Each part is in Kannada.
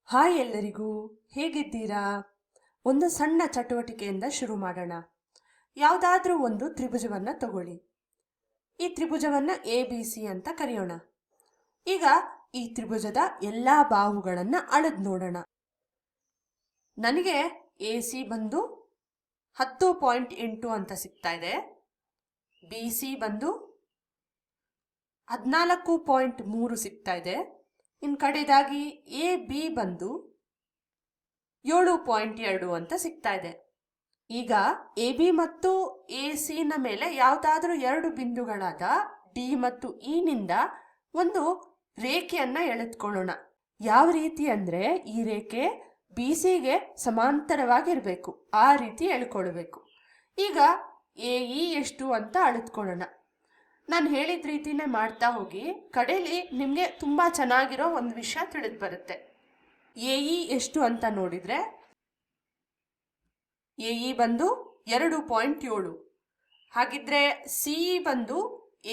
ಹಾಯ್ ಎಲ್ಲರಿಗೂ, ಹೇಗಿದ್ದೀರಾ? ಒಂದು ಸಣ್ಣ ಚಟುವಟಿಕೆಯಿಂದ ಶುರು ಮಾಡೋಣ. ಯಾವುದಾದ್ರೂ ಒಂದು ತ್ರಿಭುಜವನ್ನು ತಗೊಳ್ಳಿ. ಈ ತ್ರಿಭುಜವನ್ನು ABC ಅಂತ ಕರೆಯೋಣ. ಈಗ ಈ ತ್ರಿಭುಜದ ಎಲ್ಲ ಬಾಹುಗಳನ್ನು ಅಳೆದು ನೋಡೋಣ. ನನಗೆ AC ಬಂದು 10.8 ಅಂತ ಸಿಗ್ತಾ ಇದೆ. BC ಬಂದು 14.3 ಸಿಗ್ತಾ ಇದೆ. ಇನ್ನು ಕಡೆದಾಗಿ AB ಬಂದು 7.2 ಅಂತ ಸಿಗ್ತಾ ಇದೆ. ಈಗ AB ಮತ್ತು AC ನ ಮೇಲೆ ಯಾವುದಾದ್ರೂ ಎರಡು ಬಿಂದುಗಳಾದ D ಮತ್ತು E ನಿಂದ ಒಂದು ರೇಖೆಯನ್ನ ಎಳೆದುಕೊಳ್ಳೋಣ. ಯಾವ ರೀತಿ ಅಂದ್ರೆ ಈ ರೇಖೆ BCಗೆ ಸಮಾಂತರವಾಗಿರಬೇಕು, ಆ ರೀತಿ ಎಳ್ಕೊಳ್ಬೇಕು. ಈಗ AE ಎಷ್ಟು ಅಂತ ಅಳೆದುಕೊಳ್ಳೋಣ. ನಾನು ಹೇಳಿದ ರೀತಿನೇ ಮಾಡ್ತಾ ಹೋಗಿ, ಕಡೆಯಲ್ಲಿ ನಿಮಗೆ ತುಂಬ ಚೆನ್ನಾಗಿರೋ ಒಂದು ವಿಷಯ ತಿಳಿದು ಬರುತ್ತೆ. AE ಎಷ್ಟು ಅಂತ ನೋಡಿದರೆ AE ಬಂದು 2.7. ಹಾಗಿದ್ರೆ CE ಬಂದು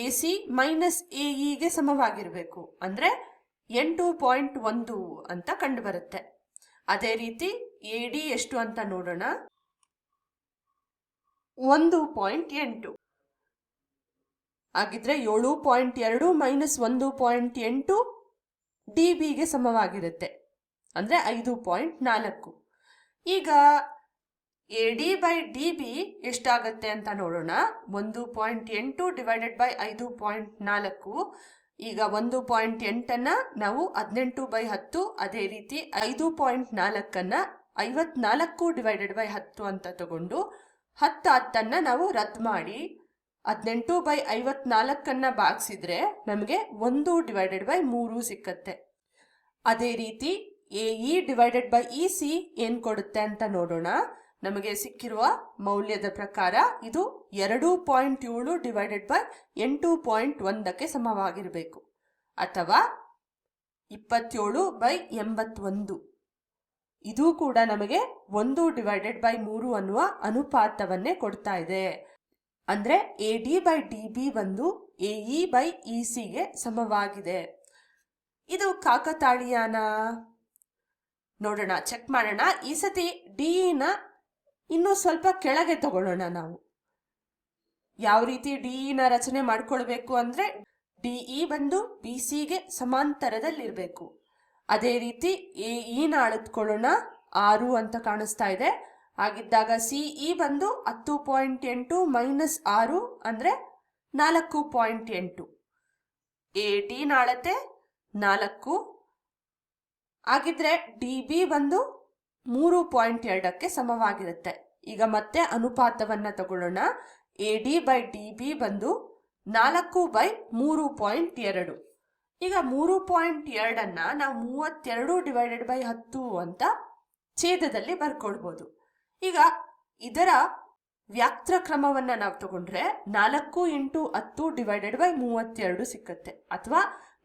AC ಮೈನಸ್ AEಗೆ ಸಮವಾಗಿರಬೇಕು, ಅಂದರೆ 8.1 ಅಂತ ಕಂಡು ಬರುತ್ತೆ. ಅದೇ ರೀತಿ AD ಎಷ್ಟು ಅಂತ ನೋಡೋಣ. 1.8. ಹಾಗಿದ್ರೆ 7.2 ಮೈನಸ್ 1.8 DBಗೆ ಸಮವಾಗಿರುತ್ತೆ, ಅಂದರೆ 5.4. ಈಗ AD ಬೈ DB ಎಷ್ಟಾಗುತ್ತೆ ಅಂತ ನೋಡೋಣ. 1.8 ಡಿವೈಡೆಡ್ ಬೈ 5.4. ಈಗ 1.8 ನಾವು 18/10, ಅದೇ ರೀತಿ 5.4 54 ಡಿವೈಡೆಡ್ ಬೈ 10 ಅಂತ ತಗೊಂಡು 10 ನಾವು ರದ್ದು ಮಾಡಿ 18/54 ಭಾಗಿಸಿದ್ರೆ ನಮಗೆ 1 ಡಿವೈಡೆಡ್ ಬೈ 3 ಸಿಕ್ಕತ್ತೆ. ಅದೇ ರೀತಿ AE ಡಿವೈಡೆಡ್ ಬೈ EC ಏನು ಕೊಡುತ್ತೆ ಅಂತ ನೋಡೋಣ. ನಮಗೆ ಸಿಕ್ಕಿರುವ ಮೌಲ್ಯದ ಪ್ರಕಾರ ಇದು 2.7 ಡಿವೈಡೆಡ್ ಬೈ 8.1ಕ್ಕೆ ಸಮವಾಗಿರಬೇಕು, ಅಥವಾ 27/81. ಇದು ಕೂಡ ನಮಗೆ 1 ಡಿವೈಡೆಡ್ ಬೈ 3 ಅನ್ನುವ ಅನುಪಾತವನ್ನೇ ಕೊಡ್ತಾ ಇದೆ. ಅಂದರೆ AD ಬೈ DB ಬಂದು AE ಬೈ ECಗೆ ಸಮವಾಗಿದೆ. ಇದು ಕಾಕತಾಳೀಯನ ನೋಡೋಣ, ಚೆಕ್ ಮಾಡೋಣ. ಈ ಸತಿ DEನ ಇನ್ನೂ ಸ್ವಲ್ಪ ಕೆಳಗೆ ತಗೊಳ್ಳೋಣ. ನಾವು ಯಾವ ರೀತಿ DEನ ರಚನೆ ಮಾಡ್ಕೊಳ್ಬೇಕು ಅಂದರೆ DE ಬಂದು BCಗೆ ಸಮಾಂತರದಲ್ಲಿರಬೇಕು. ಅದೇ ರೀತಿ AEನ ಅಳೆದುಕೊಳ್ಳೋಣ. 6 ಅಂತ ಕಾಣಿಸ್ತಾ ಇದೆ. ಹಾಗಿದ್ದಾಗ CE ಬಂದು 10.8 ಮೈನಸ್ 6 ಅಂದರೆ 4.8. ADನ ಅಳತೆ 4. ಹಾಗಿದ್ರೆ DB ಬಂದು 3.2ಕ್ಕೆ ಸಮವಾಗಿರುತ್ತೆ. ಈಗ ಮತ್ತೆ ಅನುಪಾತವನ್ನು ತಗೊಳ್ಳೋಣ. AD ಬೈ DB ಬಂದು 4/3.2. ಈಗ 3.2 ನಾವು 32 ಡಿವೈಡೆಡ್ ಬೈ 10 ಅಂತ ಛೇದದಲ್ಲಿ ಬರ್ಕೊಳ್ಬೋದು. ಈಗ ಇದರ ವ್ಯಾಕ್ತ್ರ ಕ್ರಮವನ್ನು ನಾವು ತಗೊಂಡ್ರೆ 4 × 10 ಡಿವೈಡೆಡ್ ಬೈ 32 ಸಿಕ್ಕತ್ತೆ, ಅಥವಾ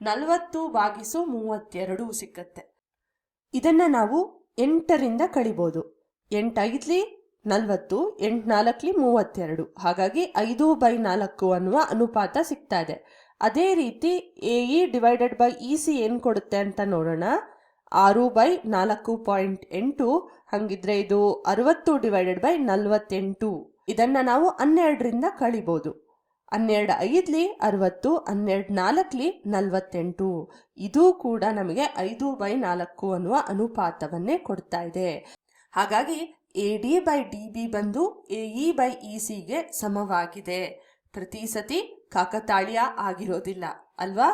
40/32 ಸಿಕ್ಕತ್ತೆ. ಇದನ್ನ ನಾವು 8ರಿಂದ ಕಳಿಬೋದು. 8 5 40, 8 4 32. ಹಾಗಾಗಿ 5/4 ಅನ್ನುವ ಅನುಪಾತ ಸಿಗ್ತಾ ಇದೆ. ಅದೇ ರೀತಿ AE ಡಿವೈಡೆಡ್ ಬೈ EC ಏನು ಕೊಡುತ್ತೆ ಅಂತ ನೋಡೋಣ. 6/4.8. ಹಂಗಿದ್ರೆ ಇದು 60 ಡಿವೈಡೆಡ್ ಬೈ 48. ಇದನ್ನ ನಾವು 12ರಿಂದ ಕಳಿಬೋದು. 12 5 60, 12 4 48. ಇದು ಕೂಡ ನಮಗೆ 5/4 ಅನ್ನುವ ಅನುಪಾತವನ್ನೇ ಕೊಡ್ತಾ ಇದೆ. ಹಾಗಾಗಿ AD ಬೈ DB ಬಂದು AE ಬೈ ECಗೆ ಸಮವಾಗಿದೆ. ಪ್ರತಿ ಸತಿ ಕಾಕತಾಳೀಯ ಆಗಿರೋದಿಲ್ಲ ಅಲ್ವಾ?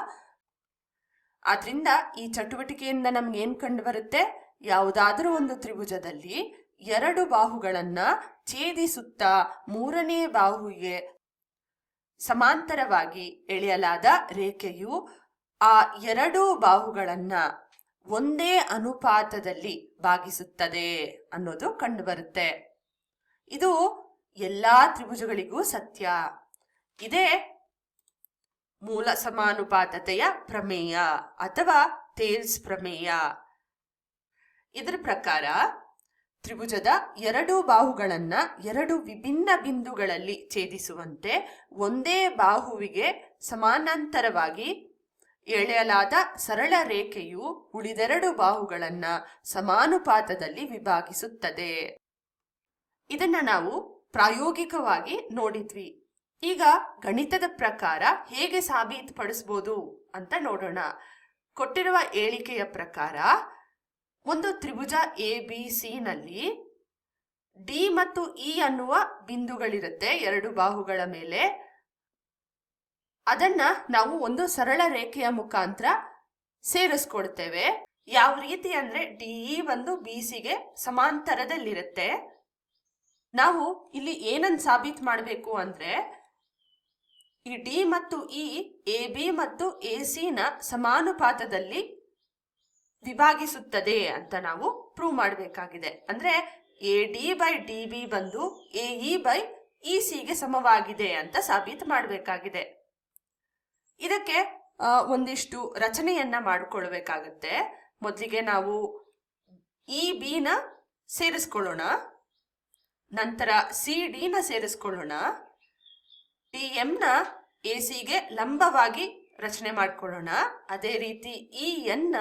ಆದ್ರಿಂದ ಈ ಚಟುವಟಿಕೆಯಿಂದ ನಮ್ಗೆ ಏನು ಕಂಡು ಬರುತ್ತೆ? ಯಾವುದಾದ್ರೂ ಒಂದು ತ್ರಿಭುಜದಲ್ಲಿ ಎರಡು ಬಾಹುಗಳನ್ನ ಛೇದಿಸುತ್ತಾ ಮೂರನೇ ಬಾಹುವಿಗೆ ಸಮಾಂತರವಾಗಿ ಎಳೆಯಲಾದ ರೇಖೆಯು ಆ ಎರಡೂ ಬಾಹುಗಳನ್ನ ಒಂದೇ ಅನುಪಾತದಲ್ಲಿ ಭಾಗಿಸುತ್ತದೆ ಅನ್ನೋದು ಕಂಡುಬರುತ್ತೆ. ಇದು ಎಲ್ಲಾ ತ್ರಿಭುಜಗಳಿಗೂ ಸತ್ಯ. ಇದೇ ಮೂಲ ಸಮಾನುಪಾತತೆಯ ಪ್ರಮೇಯ ಅಥವಾ ಥೇಲ್ಸ್ ಪ್ರಮೇಯ. ಇದರ ಪ್ರಕಾರ ತ್ರಿಭುಜದ ಎರಡು ಬಾಹುಗಳನ್ನ ಎರಡು ವಿಭಿನ್ನ ಬಿಂದುಗಳಲ್ಲಿ ಛೇದಿಸುವಂತೆ ಒಂದೇ ಬಾಹುವಿಗೆ ಸಮಾನಾಂತರವಾಗಿ ಎಳೆಯಲಾದ ಸರಳ ರೇಖೆಯು ಉಳಿದೆರಡು ಬಾಹುಗಳನ್ನ ಸಮಾನುಪಾತದಲ್ಲಿ ವಿಭಾಗಿಸುತ್ತದೆ. ಇದನ್ನ ನಾವು ಪ್ರಾಯೋಗಿಕವಾಗಿ ನೋಡಿದ್ವಿ. ಈಗ ಗಣಿತದ ಪ್ರಕಾರ ಹೇಗೆ ಸಾಬೀತುಪಡಿಸಬಹುದು ಅಂತ ನೋಡೋಣ. ಕೊಟ್ಟಿರುವ ಹೇಳಿಕೆಯ ಪ್ರಕಾರ ಒಂದು ತ್ರಿಭುಜ ABC ನಲ್ಲಿ ಡಿ ಮತ್ತು ಇ ಅನ್ನುವ ಬಿಂದುಗಳಿರುತ್ತೆ ಎರಡು ಬಾಹುಗಳ ಮೇಲೆ. ಅದನ್ನ ನಾವು ಒಂದು ಸರಳ ರೇಖೆಯ ಮುಖಾಂತರ ಸೇರಿಸ್ಕೊಳ್ತೇವೆ. ಯಾವ ರೀತಿ ಅಂದ್ರೆ ಡಿಇ ಒಂದು BCಗೆ ಸಮಾಂತರದಲ್ಲಿರುತ್ತೆ. ನಾವು ಇಲ್ಲಿ ಏನನ್ನು ಸಾಬೀತು ಮಾಡಬೇಕು ಅಂದ್ರೆ ಈ ಡಿ ಮತ್ತು ಇ AB ಮತ್ತು AC ನ ಸಮಾನುಪಾತದಲ್ಲಿ ವಿಭಾಗಿಸುತ್ತದೆ ಅಂತ ನಾವು ಪ್ರೂವ್ ಮಾಡಬೇಕಾಗಿದೆ. ಅಂದ್ರೆ AD ಬೈ DB ಬಂದು AE ಬೈ ECಗೆ ಸಮವಾಗಿದೆ ಅಂತ ಸಾಬೀತು ಮಾಡಬೇಕಾಗಿದೆ. ಇದಕ್ಕೆ ಒಂದಿಷ್ಟು ರಚನೆಯನ್ನ ಮಾಡಿಕೊಳ್ಬೇಕಾಗತ್ತೆ. ಮೊದಲಿಗೆ ನಾವು EB ನ ಸೇರಿಸ್ಕೊಳ್ಳೋಣ, ನಂತರ CD ನ ಸೇರಿಸ್ಕೊಳ್ಳೋಣ, DM ನ ACಗೆ ಲಂಬವಾಗಿ ರಚನೆ ಮಾಡ್ಕೊಳ್ಳೋಣ, ಅದೇ ರೀತಿ EN ನ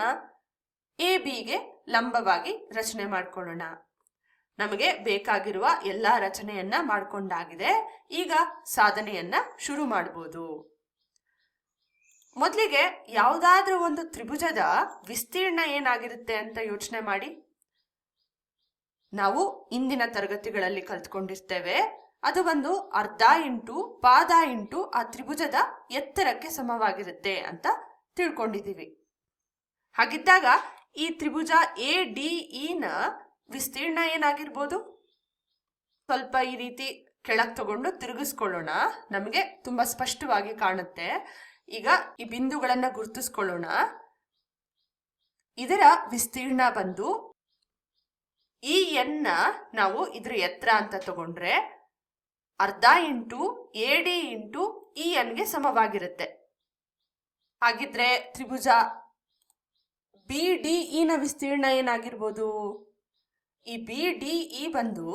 ABಗೆ ಲಂಬವಾಗಿ ರಚನೆ ಮಾಡ್ಕೊಳ್ಳೋಣ. ನಮಗೆ ಬೇಕಾಗಿರುವ ಎಲ್ಲ ರಚನೆಯನ್ನ ಮಾಡ್ಕೊಂಡಾಗಿದೆ. ಈಗ ಸಾಧನೆಯನ್ನ ಶುರು ಮಾಡಬಹುದು. ಮೊದಲಿಗೆ ಯಾವುದಾದ್ರೂ ಒಂದು ತ್ರಿಭುಜದ ವಿಸ್ತೀರ್ಣ ಏನಾಗಿರುತ್ತೆ ಅಂತ ಯೋಚನೆ ಮಾಡಿ. ನಾವು ಇಂದಿನ ತರಗತಿಗಳಲ್ಲಿ ಕಲ್ತ್ಕೊಂಡಿರ್ತೇವೆ, ಅದು ಒಂದು ಅರ್ಧ ಇಂಟು ಪಾದ ಇಂಟು ಆ ತ್ರಿಭುಜದ ಎತ್ತರಕ್ಕೆ ಸಮವಾಗಿರುತ್ತೆ ಅಂತ ತಿಳ್ಕೊಂಡಿದ್ದೀವಿ. ಹಾಗಿದ್ದಾಗ ಈ ತ್ರಿಭುಜ ADE ನ ವಿಸ್ತೀರ್ಣ ಏನಾಗಿರ್ಬೋದು? ಸ್ವಲ್ಪ ಈ ರೀತಿ ಕೆಳಗೆ ತಗೊಂಡು ತಿರುಗಿಸ್ಕೊಳ್ಳೋಣ, ನಮಗೆ ತುಂಬಾ ಸ್ಪಷ್ಟವಾಗಿ ಕಾಣುತ್ತೆ. ಈಗ ಈ ಬಿಂದುಗಳನ್ನ ಗುರುತಿಸ್ಕೊಳ್ಳೋಣ. ಇದರ ವಿಸ್ತೀರ್ಣ ಬಂದು EN ನ ನಾವು ಇದ್ರ ಎತ್ತರ ಅಂತ ತಗೊಂಡ್ರೆ ಅರ್ಧ ಇಂಟು AD ಇಂಟು ENಗೆ ಸಮವಾಗಿರುತ್ತೆ. ಹಾಗಿದ್ರೆ ತ್ರಿಭುಜ BDE ನ ವಿಸ್ತೀರ್ಣ ಏನಾಗಿರ್ಬೋದು? ಈ BDE ಬಂದು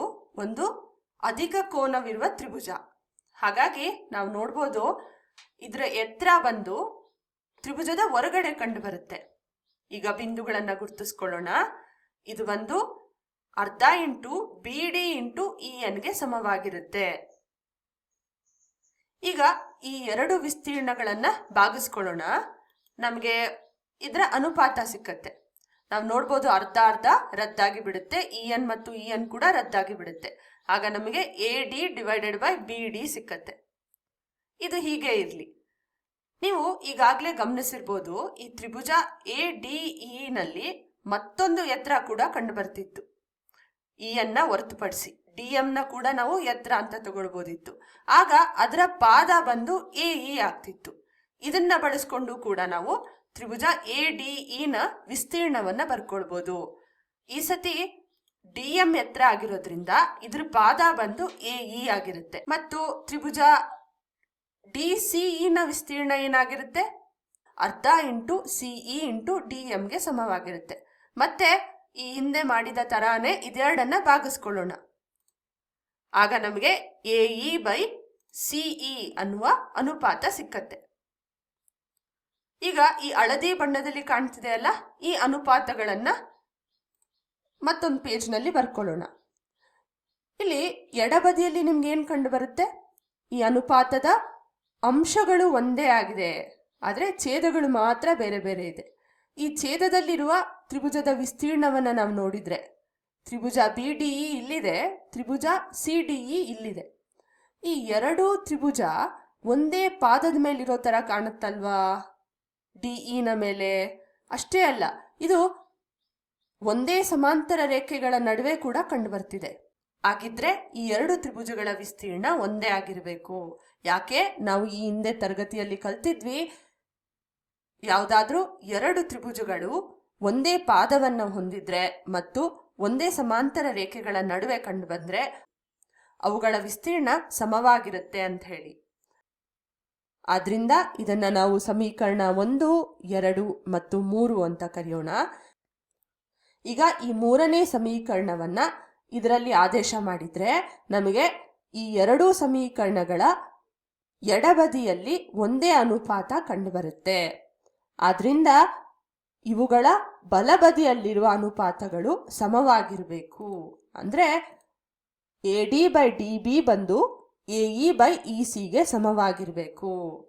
ಒಂದು ಅಧಿಕ ಕೋನವಿರುವ ತ್ರಿಭುಜ. ಹಾಗಾಗಿ ನಾವು ನೋಡ್ಬೋದು ಇದರ ಎತ್ತರ ಬಂದು ತ್ರಿಭುಜದ ಹೊರಗಡೆ ಕಂಡು ಬರುತ್ತೆ. ಈಗ ಬಿಂದುಗಳನ್ನ ಗುರುತಿಸ್ಕೊಳ್ಳೋಣ. ಇದು ಒಂದು ಅರ್ಧ ಇಂಟು BD ಇಂಟು ENಗೆ ಸಮವಾಗಿರುತ್ತೆ. ಈಗ ಈ ಎರಡು ವಿಸ್ತೀರ್ಣಗಳನ್ನ ಭಾಗಿಸ್ಕೊಳ್ಳೋಣ. ನಮಗೆ ಇದರ ಅನುಪಾತ ಸಿಕ್ಕತ್ತೆ. ನಾವು ನೋಡ್ಬೋದು ಅರ್ಧ ಅರ್ಧ ರದ್ದಾಗಿ ಬಿಡುತ್ತೆ, EN ಮತ್ತು EN ಕೂಡ ರದ್ದಾಗಿ ಬಿಡುತ್ತೆ. ಆಗ ನಮಗೆ AD ಡಿವೈಡೆಡ್ ಬೈ BD ಸಿಕ್ಕತ್ತೆ. ಇದು ಹೀಗೆ ಇರಲಿ. ನೀವು ಈಗಾಗಲೇ ಗಮನಿಸಿರ್ಬೋದು ಈ ತ್ರಿಭುಜ ADE ನಲ್ಲಿ ಮತ್ತೊಂದು ಎತ್ತರ ಕೂಡ ಕಂಡು ಬರ್ತಿತ್ತು. EN ನ ಹೊರತುಪಡಿಸಿ DM ನ ಕೂಡ ನಾವು ಎತ್ತರ ಅಂತ ತಗೊಳ್ಬೋದಿತ್ತು. ಆಗ ಅದರ ಪಾದ ಬಂದು AE ಆಗ್ತಿತ್ತು. ಇದನ್ನ ಬಳಸ್ಕೊಂಡು ಕೂಡ ನಾವು ತ್ರಿಭುಜ ADE ನ ವಿಸ್ತೀರ್ಣವನ್ನ ಬರ್ಕೊಳ್ಬೋದು. ಈ ಸತಿ DM ಎತ್ತರ ಆಗಿರೋದ್ರಿಂದ ಇದ್ರ ಪಾದ ಬಂದು AE ಆಗಿರುತ್ತೆ. ಮತ್ತು ತ್ರಿಭುಜ DCE ನ ವಿಸ್ತೀರ್ಣ ಏನಾಗಿರುತ್ತೆ? ಅರ್ಧ ಇಂಟು CE ಇಂಟು DMಗೆ ಸಮವಾಗಿರುತ್ತೆ. ಮತ್ತೆ ಈ ಹಿಂದೆ ಮಾಡಿದ ತರಾನೇ ಇದೆರಡನ್ನ ಭಾಗಿಸ್ಕೊಳ್ಳೋಣ. ಆಗ ನಮಗೆ AE ಬೈ CE ಅನ್ನುವ ಅನುಪಾತ ಸಿಕ್ಕತ್ತೆ. ಈಗ ಈ ಹಳದಿ ಬಣ್ಣದಲ್ಲಿ ಕಾಣ್ತಿದೆ ಅಲ್ಲ, ಈ ಅನುಪಾತಗಳನ್ನ ಮತ್ತೊಂದು ಪೇಜ್ನಲ್ಲಿ ಬರ್ಕೊಳ್ಳೋಣ. ಇಲ್ಲಿ ಎಡಬದಿಯಲ್ಲಿ ನಿಮ್ಗೆ ಏನ್ ಕಂಡು ಬರುತ್ತೆ? ಈ ಅನುಪಾತದ ಅಂಶಗಳು ಒಂದೇ ಆಗಿದೆ, ಆದರೆ ಛೇದಗಳು ಮಾತ್ರ ಬೇರೆ ಬೇರೆ ಇದೆ. ಈ ಛೇದದಲ್ಲಿರುವ ತ್ರಿಭುಜದ ವಿಸ್ತೀರ್ಣವನ್ನ ನಾವು ನೋಡಿದ್ರೆ ತ್ರಿಭುಜ BDE ಇಲ್ಲಿದೆ, ತ್ರಿಭುಜ CDE ಇಲ್ಲಿದೆ. ಈ ಎರಡೂ ತ್ರಿಭುಜ ಒಂದೇ ಪಾದದ ಮೇಲಿರೋ ತರ ಕಾಣುತ್ತಲ್ವಾ DE ನ ಮೇಲೆ? ಅಷ್ಟೇ ಅಲ್ಲ, ಇದು ಒಂದೇ ಸಮಾಂತರ ರೇಖೆಗಳ ನಡುವೆ ಕೂಡ ಕಂಡು ಬರ್ತಿದೆ. ಹಾಗಿದ್ರೆ ಈ ಎರಡು ತ್ರಿಭುಜಗಳ ವಿಸ್ತೀರ್ಣ ಒಂದೇ ಆಗಿರಬೇಕು. ಯಾಕೆ? ನಾವು ಈ ಹಿಂದೆ ತರಗತಿಯಲ್ಲಿ ಕಲ್ತಿದ್ವಿ, ಯಾವುದಾದ್ರೂ ಎರಡು ತ್ರಿಭುಜಗಳು ಒಂದೇ ಪಾದವನ್ನು ಹೊಂದಿದ್ರೆ ಮತ್ತು ಒಂದೇ ಸಮಾಂತರ ರೇಖೆಗಳ ನಡುವೆ ಕಂಡು ಬಂದ್ರೆ ಅವುಗಳ ವಿಸ್ತೀರ್ಣ ಸಮವಾಗಿರುತ್ತೆ ಅಂತ ಹೇಳಿ. ಆದ್ರಿಂದ ಇದನ್ನ ನಾವು ಸಮೀಕರಣ 1, 2 ಮತ್ತು 3 ಅಂತ ಕರೆಯೋಣ. ಈಗ ಈ ಮೂರನೇ ಸಮೀಕರಣವನ್ನ ಇದರಲ್ಲಿ ಆದೇಶ ಮಾಡಿದ್ರೆ ನಮಗೆ ಈ ಎರಡೂ ಸಮೀಕರಣಗಳ ಎಡಬದಿಯಲ್ಲಿ ಒಂದೇ ಅನುಪಾತ ಕಂಡು ಬರುತ್ತೆ. ಆದ್ರಿಂದ ಇವುಗಳ ಬಲಬದಿಯಲ್ಲಿರುವ ಅನುಪಾತಗಳು ಸಮವಾಗಿರಬೇಕು. ಅಂದ್ರೆ AD ಬೈ DB ಬಂದು AE ಬೈ ECಗೆ ಸಮವಾಗಿರಬೇಕು.